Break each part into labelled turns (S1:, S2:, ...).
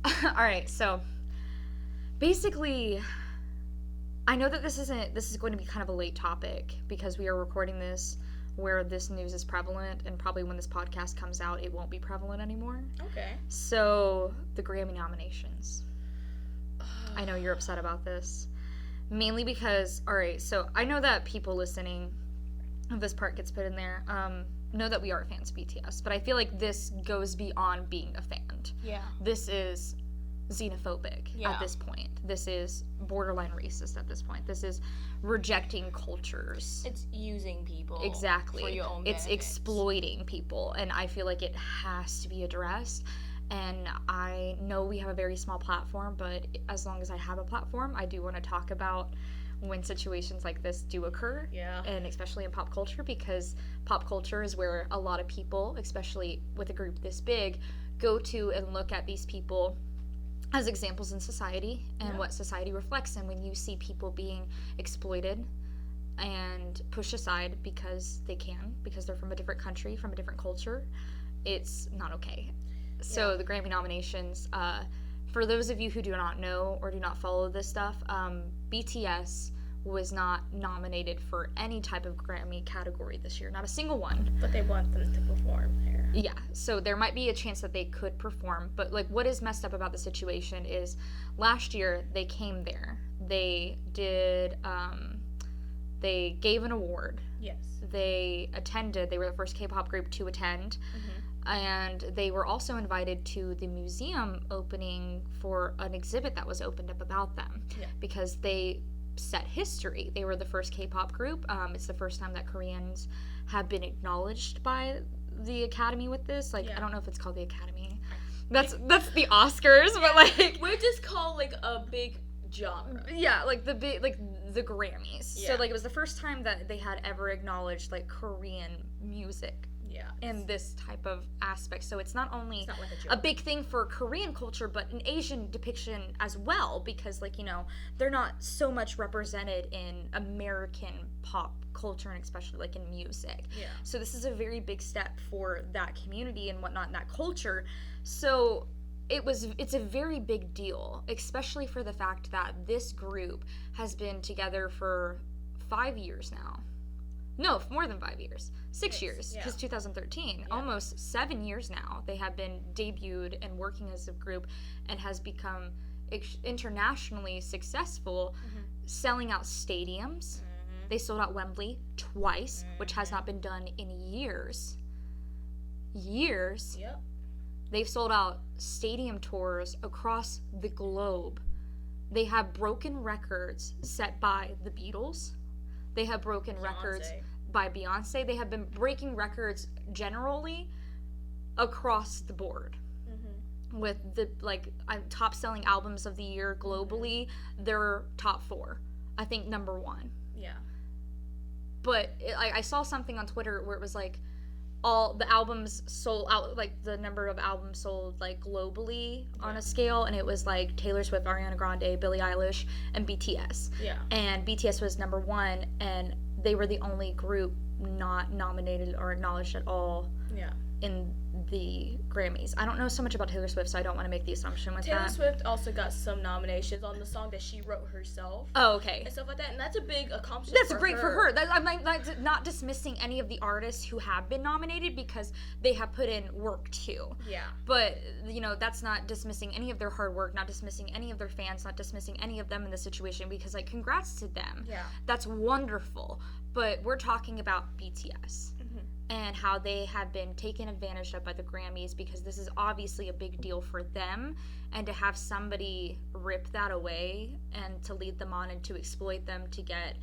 S1: All right, so basically, I know that this is going to be kind of a late topic because we are recording this where this news is prevalent, and probably when this podcast comes out, it won't be prevalent anymore.
S2: Okay.
S1: So, the Grammy nominations. I know you're upset about this. Mainly because, alright, so I know that people listening, if this part gets put in there, know that we are fans of BTS, but I feel like this goes beyond being a fan.
S2: Yeah.
S1: This is xenophobic at this point. This is borderline racist at this point. This is rejecting cultures.
S2: It's using people.
S1: Exactly.
S2: For your own
S1: It's
S2: benefits.
S1: exploiting people, and I feel like it has to be addressed. And I know we have a very small platform, but as long as I have a platform, I do want to talk about when situations like this do occur.
S2: Yeah.
S1: And especially in pop culture, because pop culture is where a lot of people, especially with a group this big, go to and look at these people as examples in society and what society reflects. And when you see people being exploited and pushed aside because they can, because they're from a different country, from a different culture, it's not okay. So the Grammy nominations, for those of you who do not know or do not follow this stuff, BTS was not nominated for any type of Grammy category this year, not a single one.
S2: But they want them to perform here.
S1: Yeah, so there might be a chance that they could perform, but like what is messed up about the situation is last year they came there. They did, they gave an award.
S2: Yes.
S1: They attended, they were the first K-pop group to attend. And they were also invited to the museum opening for an exhibit that was opened up about them.
S2: Yeah.
S1: Because they set history. They were the first K-pop group. It's the first time that Koreans have been acknowledged by the Academy with this. Like, I don't know if it's called the Academy. That's the Oscars, but like...
S2: We're just called, like, a big genre.
S1: Yeah, like the Grammys.
S2: Yeah.
S1: So, like, it was the first time that they had ever acknowledged, like, Korean music.
S2: Yeah.
S1: In this type of aspect. So it's not only
S2: It's not like
S1: a big thing for Korean culture, but an Asian depiction as well, because, like, you know, they're not so much represented in American pop culture, and especially, like, in music.
S2: Yeah.
S1: So this is a very big step for that community and whatnot in that culture. So it's a very big deal, especially for the fact that this group has been together for 5 years now. No, more than 5 years. 6 years, because 2013. Almost 7 years now. They have been debuted and working as a group and has become internationally successful, selling out stadiums. They sold out Wembley twice, which has not been done in years. Years.
S2: Yep.
S1: They've sold out stadium tours across the globe. They have broken records set by the Beatles. They have broken records by Beyonce. They have been breaking records generally across the board. With the top selling albums of the year globally, they're top 4. I think number 1.
S2: Yeah.
S1: But I saw something on Twitter where it was like all the albums sold out, like the number of albums sold like globally on a scale, and it was like Taylor Swift, Ariana Grande, Billie Eilish, and BTS.
S2: Yeah.
S1: And BTS was number 1, and they were the only group not nominated or acknowledged at all in the Grammys. I don't know so much about Taylor Swift, so I don't want to make the assumption with
S2: Taylor
S1: that.
S2: Swift also got some nominations on the song that she wrote herself.
S1: Oh, okay.
S2: And stuff like that, and that's a big accomplishment.
S1: That's great for her. I'm not dismissing any of the artists who have been nominated because they have put in work too.
S2: Yeah.
S1: But, you know, that's not dismissing any of their hard work, not dismissing any of their fans, not dismissing any of them in the situation, because, like, congrats to them.
S2: Yeah.
S1: That's wonderful. But we're talking about BTS. And how they have been taken advantage of by the Grammys, because this is obviously a big deal for them, and to have somebody rip that away and to lead them on and to exploit them to get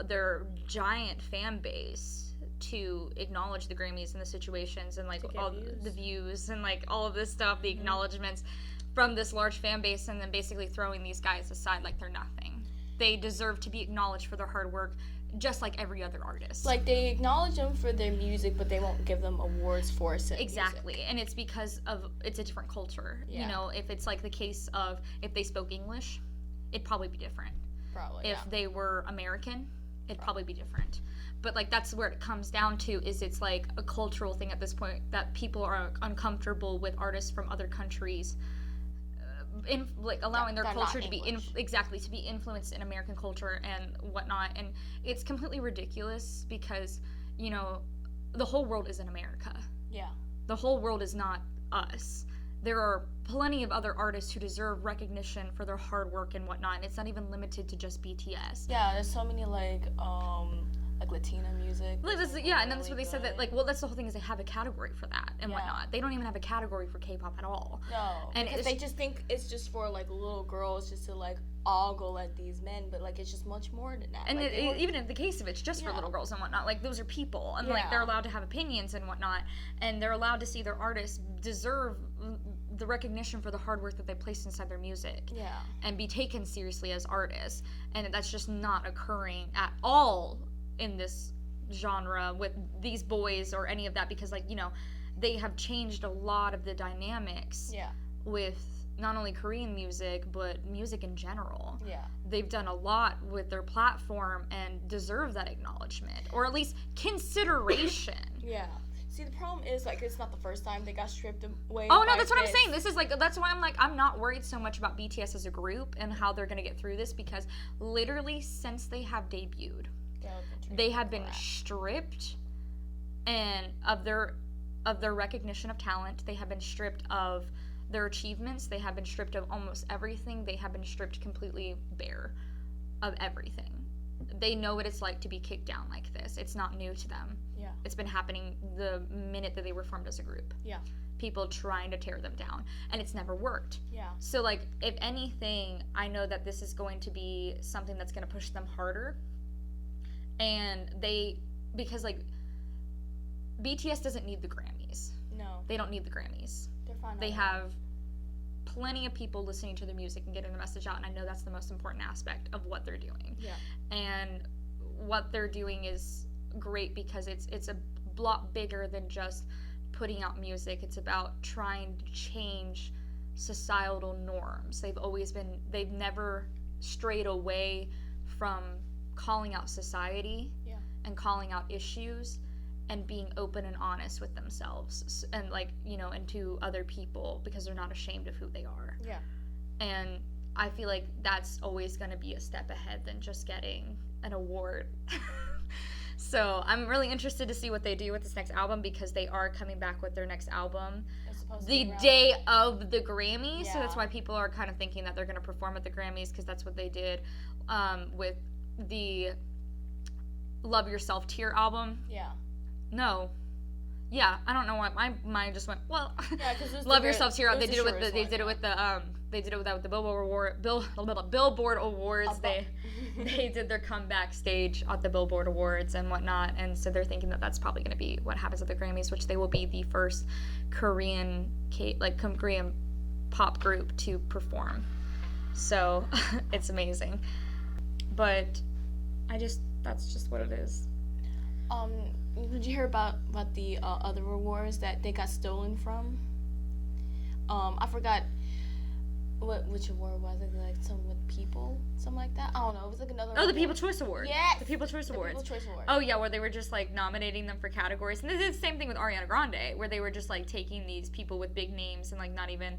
S1: their giant fan base to acknowledge the Grammys and the situations and like all the views and like all of this stuff, the acknowledgements from this large fan base, and then basically throwing these guys aside like they're nothing. They deserve to be acknowledged for their hard work, just like every other artist.
S2: Like, they acknowledge them for their music, but they won't give them awards for it.
S1: Exactly.
S2: Music.
S1: And it's because of it's a different culture. You know, if it's like the case of if they spoke English, it'd probably be different.
S2: Probably.
S1: If they were American, it'd probably be different. But like that's where it comes down to, is it's like a cultural thing at this point that people are uncomfortable with artists from other countries allowing their
S2: They're
S1: culture
S2: not
S1: to be
S2: English.
S1: exactly to be influenced in American culture and whatnot, and it's completely ridiculous because the whole world isn't America.
S2: Yeah.
S1: The whole world is not us. There are plenty of other artists who deserve recognition for their hard work and whatnot, and it's not even limited to just BTS.
S2: Yeah, there's so many like Latina music.
S1: And then that's what they said that that's the whole thing is they have a category for that and whatnot. They don't even have a category for K-pop at all.
S2: No, and because they just think it's just for like little girls just to like ogle at these men, but like it's just much more than that.
S1: And even in the case of it's just for little girls and whatnot, like those are people, and like they're allowed to have opinions and whatnot, and they're allowed to see their artists deserve the recognition for the hard work that they placed inside their music.
S2: Yeah. And
S1: be taken seriously as artists, and that's just not occurring at all in this genre with these boys or any of that, because they have changed a lot of the dynamics with not only Korean music but music in general.
S2: Yeah.
S1: They've done a lot with their platform and deserve that acknowledgement or at least consideration.
S2: Yeah. See, the problem is, like, it's not the first time they got stripped away.
S1: Oh, no, that's what I'm saying. This is, that's why I'm not worried so much about BTS as a group and how they're going to get through this, because literally since they have debuted, they have been stripped and of their recognition of talent. They have been stripped of their achievements. They have been stripped of almost everything. They have been stripped completely bare of everything. They know what it's like to be kicked down like this. It's not new to them.
S2: Yeah.
S1: It's been happening the minute that they were formed as a group.
S2: Yeah.
S1: People trying to tear them down, and it's never worked.
S2: Yeah.
S1: So, if anything, I know that this is going to be something that's going to push them harder. And because BTS doesn't need the Grammys.
S2: No.
S1: They don't need the Grammys.
S2: They're fine.
S1: They have plenty of people listening to their music and getting the message out, and I know that's the most important aspect of what they're doing.
S2: Yeah.
S1: And what they're doing is great because it's a lot bigger than just putting out music. It's about trying to change societal norms. They've never strayed away from calling out society and calling out issues and being open and honest with themselves and and to other people, because they're not ashamed of who they are.
S2: Yeah.
S1: And I feel like that's always going to be a step ahead than just getting an award. So I'm really interested to see what they do with this next album, because they are coming back with their next album the day of the Grammys. Yeah. So that's why people are kind of thinking that they're going to perform at the Grammys, because that's what they did with the Love Yourself Tear album.
S2: Yeah.
S1: No. Yeah, I don't know why my mind just went, well,
S2: yeah, because
S1: Love Yourself Tear. They did it with the Billboard Awards. They did their comeback stage at the Billboard Awards and whatnot, and so they're thinking that that's probably going to be what happens at the Grammys, which they will be the first Korean pop group to perform. So it's amazing, but that's just what it is.
S2: Did you hear about the other awards that they got stolen from? I forgot which award was it, like some with people, something like that. I don't know. It was like another.
S1: Oh, the People's Choice Award.
S2: Yes.
S1: The People's Choice Awards.
S2: People's Choice Award.
S1: Oh yeah, where they were just nominating them for categories, and they did the same thing with Ariana Grande, where they were just taking these people with big names and not even.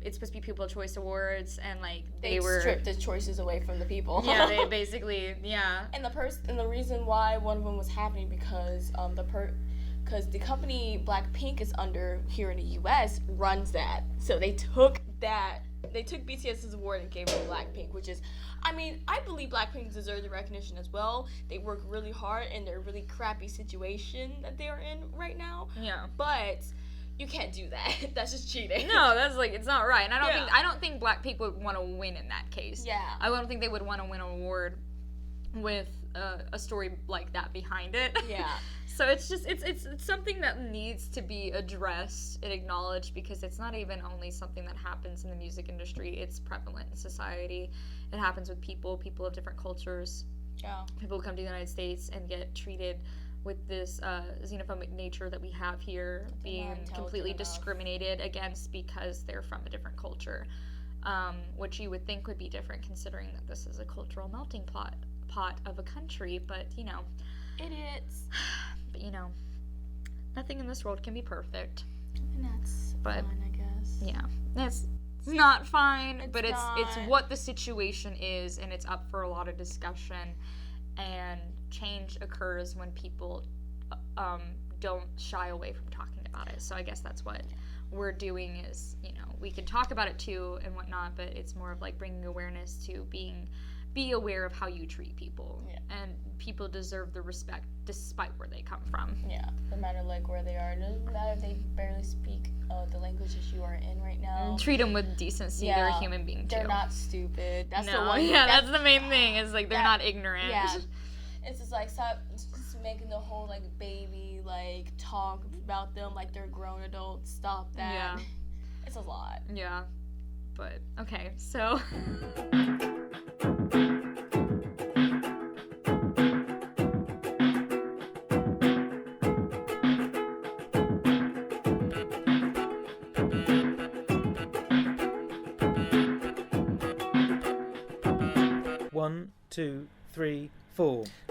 S1: It's supposed to be People's Choice Awards, and they were
S2: stripped the choices away from the people.
S1: Yeah, they basically And
S2: the reason why one of them was happening because because the company Blackpink is under here in the U.S. runs that, so they took BTS's award and gave it to Blackpink, which is, I believe Blackpink deserves the recognition as well. They work really hard in their really crappy situation that they are in right now.
S1: Yeah,
S2: but you can't do that. That's just cheating.
S1: No, that's it's not right. And I don't think Blackpink would want to win in that case.
S2: Yeah.
S1: I don't think they would want to win an award with a story like that behind it.
S2: Yeah.
S1: So it's just it's something that needs to be addressed and acknowledged, because it's not even only something that happens in the music industry. It's prevalent in society. It happens with people of different cultures.
S2: Yeah. People
S1: who come to the United States and get treated with this xenophobic nature that we have here, being completely discriminated against because they're from a different culture, which you would think would be different considering that this is a cultural melting pot of a country, but
S2: idiots.
S1: But nothing in this world can be perfect.
S2: And that's fine, I guess.
S1: Yeah, it's It's not fine, but it's
S2: not.
S1: what the situation is, and it's up for a lot of discussion. And change occurs when people don't shy away from talking about it. So I guess that's what we're doing is, we can talk about it too and whatnot, but it's more of like bringing awareness to be aware of how you treat people.
S2: Yeah.
S1: And people deserve the respect despite where they come from.
S2: Yeah, no matter like where they are. It doesn't matter if they barely speak the language that you are in right now.
S1: Treat them with decency.
S2: Yeah,
S1: They're a human being too.
S2: They're not stupid. That's the
S1: No,
S2: one.
S1: yeah, that's the main thing. Is like they're not ignorant.
S2: Yeah, it's just like stop just making the whole like baby like talk about them like they're grown adults. Stop that.
S1: Yeah.
S2: It's a lot.
S1: Yeah, but okay, so.
S3: One, two, three, four.